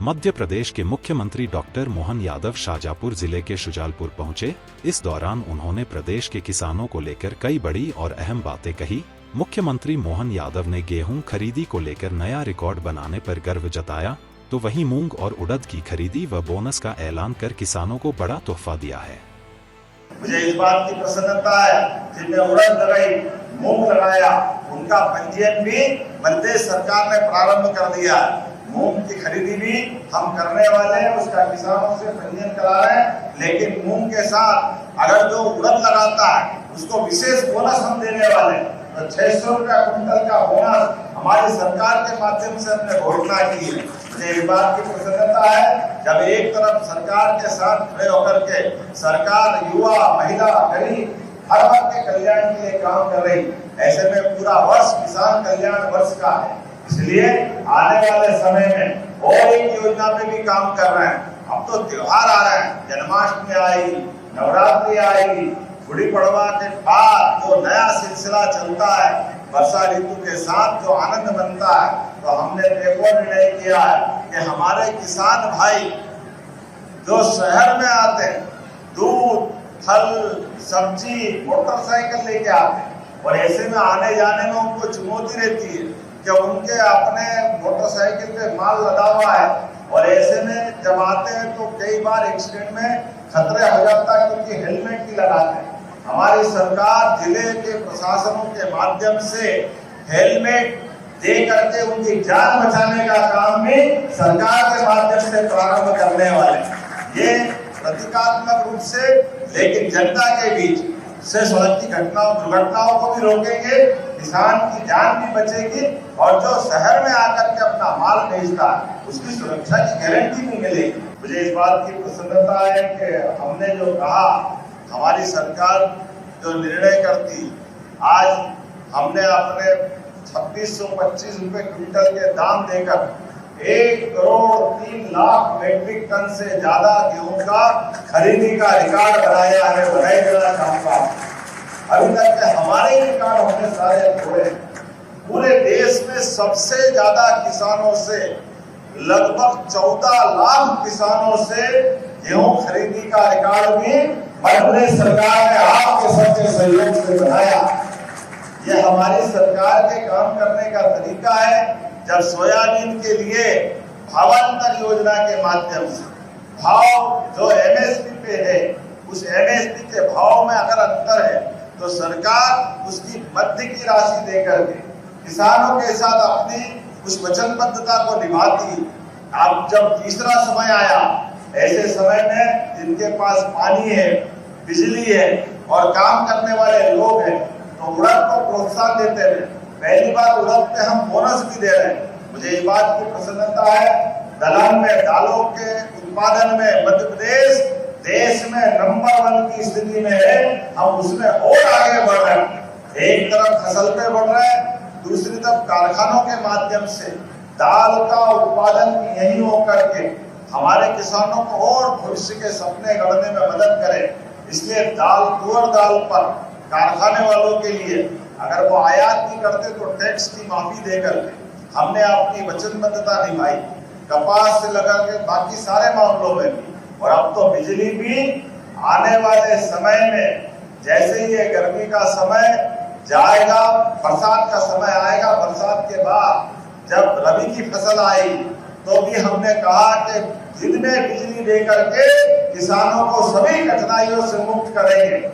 मध्य प्रदेश के मुख्यमंत्री डॉक्टर मोहन यादव शाजापुर जिले के शुजालपुर पहुंचे। इस दौरान उन्होंने प्रदेश के किसानों को लेकर कई बड़ी और अहम बातें कही। मुख्यमंत्री मोहन यादव ने गेहूं खरीदी को लेकर नया रिकॉर्ड बनाने पर गर्व जताया, तो वहीं मूंग और उड़द की खरीदी व बोनस का ऐलान कर किसानों को बड़ा तोहफा दिया है। मुझे इस बात की प्रसन्नता है जिनने उड़द लगाई, मूंग लगाया, उनका पंजीयन भी मध्य सरकार ने प्रारंभ कर दिया है। मूंग की खरीदी भी हम करने वाले हैं, उसका किसानों से पंजीयन करा रहे हैं। लेकिन मूंग के साथ अगर जो उड़द लगाता है उसको विशेष बोनस हम देने वाले हैं। तो 600 रुपया कुंटल का बोनस हमारी सरकार के माध्यम से हमने घोषणा की है। मुझे इस बात की प्रसन्नता है जब एक तरफ सरकार के साथ खड़े होकर के सरकार युवा, महिला, गरीब हर वर्ग के कल्याण के लिए काम कर रही, ऐसे में पूरा वर्ष किसान कल्याण वर्ष का है। इसलिए आने वाले समय में और एक योजना पे भी काम कर रहे हैं। अब तो त्योहार आ रहे हैं, जन्माष्टमी आएगी, नवरात्रि आएगी, गुड़ी पड़वा के बाद जो नया सिलसिला चलता है वर्षा ऋतु के साथ जो आनंद बनता है, तो हमने एक और निर्णय किया है कि हमारे किसान भाई जो शहर में आते हैं, दूध, फल, सब्जी, मोटरसाइकिल लेके आते हैं और ऐसे में आने जाने में उनको चुनौती रहती है कि उनके अपने मोटरसाइकिल पे माल लदा हुआ है और ऐसे में जब आते हैं तो कई बार एक्सीडेंट में खतरे हो जाता है क्योंकि हेलमेट नहीं लगाते हैं। हमारी सरकार जिले के प्रशासनों के माध्यम से हेलमेट दे करके उनकी जान बचाने का काम भी सरकार के माध्यम से प्रारंभ करने वाले। ये प्रतीकात्मक रूप से लेकिन जनता के बीच से सड़क की दुर्घटनाओं को भी रोकेंगे, किसान की जान भी बचेगी और जो शहर में आकर के अपना माल बेचता है उसकी सुरक्षा की गारंटी भी मिलेगी। मुझे इस बात की प्रसन्नता है कि हमने जो कहा, हमारी सरकार जो निर्णय करती, आज हमने अपने 2625 रुपए क्विंटल के दाम देकर 1,03,00,000 मेट्रिक टन से ज्यादा गेहूं का खरीदी का रिकॉर्ड बनाया है। बधाई देना चाहूंगा। अभी तक के हमारे रिकॉर्ड हमने सारे तोड़े। पूरे देश में सबसे ज्यादा किसानों से लगभग 14 लाख किसानों से गेहूं खरीदी का रिकॉर्ड भी मध्य सरकार ने आपके सबके सहयोग से बनाया। ये हमारी सरकार के काम करने का तरीका है। जब सोयाबीन के लिए भावांतर योजना के माध्यम से भाव जो एमएसपी पे है, उस एमएसपी के भाव में अगर अंतर है तो सरकार उसकी मध्य की राशि देकर के किसानों के साथ अपनी उस वचनबद्धता को निभाती। अब जब तीसरा समय आया, ऐसे समय में जिनके पास पानी है, बिजली है और काम करने वाले लोग हैं, तो उड़द को प्रोत्साहन देते हैं। पहली बार उड़द पे हम बोनस भी दे रहे हैं। मुझे ये बात की प्रसन्नता है, दलहन में, दालों के उत्पादन में मध्य प्रदेश देश में नंबर 1 की स्थिति में है। हम उसमें और आगे बढ़ रहे हैं। एक तरफ फसल पे बढ़ रहे हैं, दूसरी तरफ कारखानों के माध्यम से दाल का उत्पादन यही होकर के हमारे किसानों को और भविष्य के सपने गढ़ने में मदद करें। इसलिए तुअर दाल पर कारखाने वालों के लिए अगर वो आयात नहीं करते तो टैक्स की माफी देकर के हमने अपनी वचनबद्धता निभाई, कपास से लगा के बाकी सारे मामलों में भी। और अब तो बिजली भी आने वाले समय में, जैसे ही ये गर्मी का समय जाएगा, बरसात का समय आएगा, बरसात के बाद जब रबी की फसल आएगी तो भी हमने कहा कि दिन में बिजली देकर के किसानों को सभी कठिनाइयों से मुक्त करेंगे।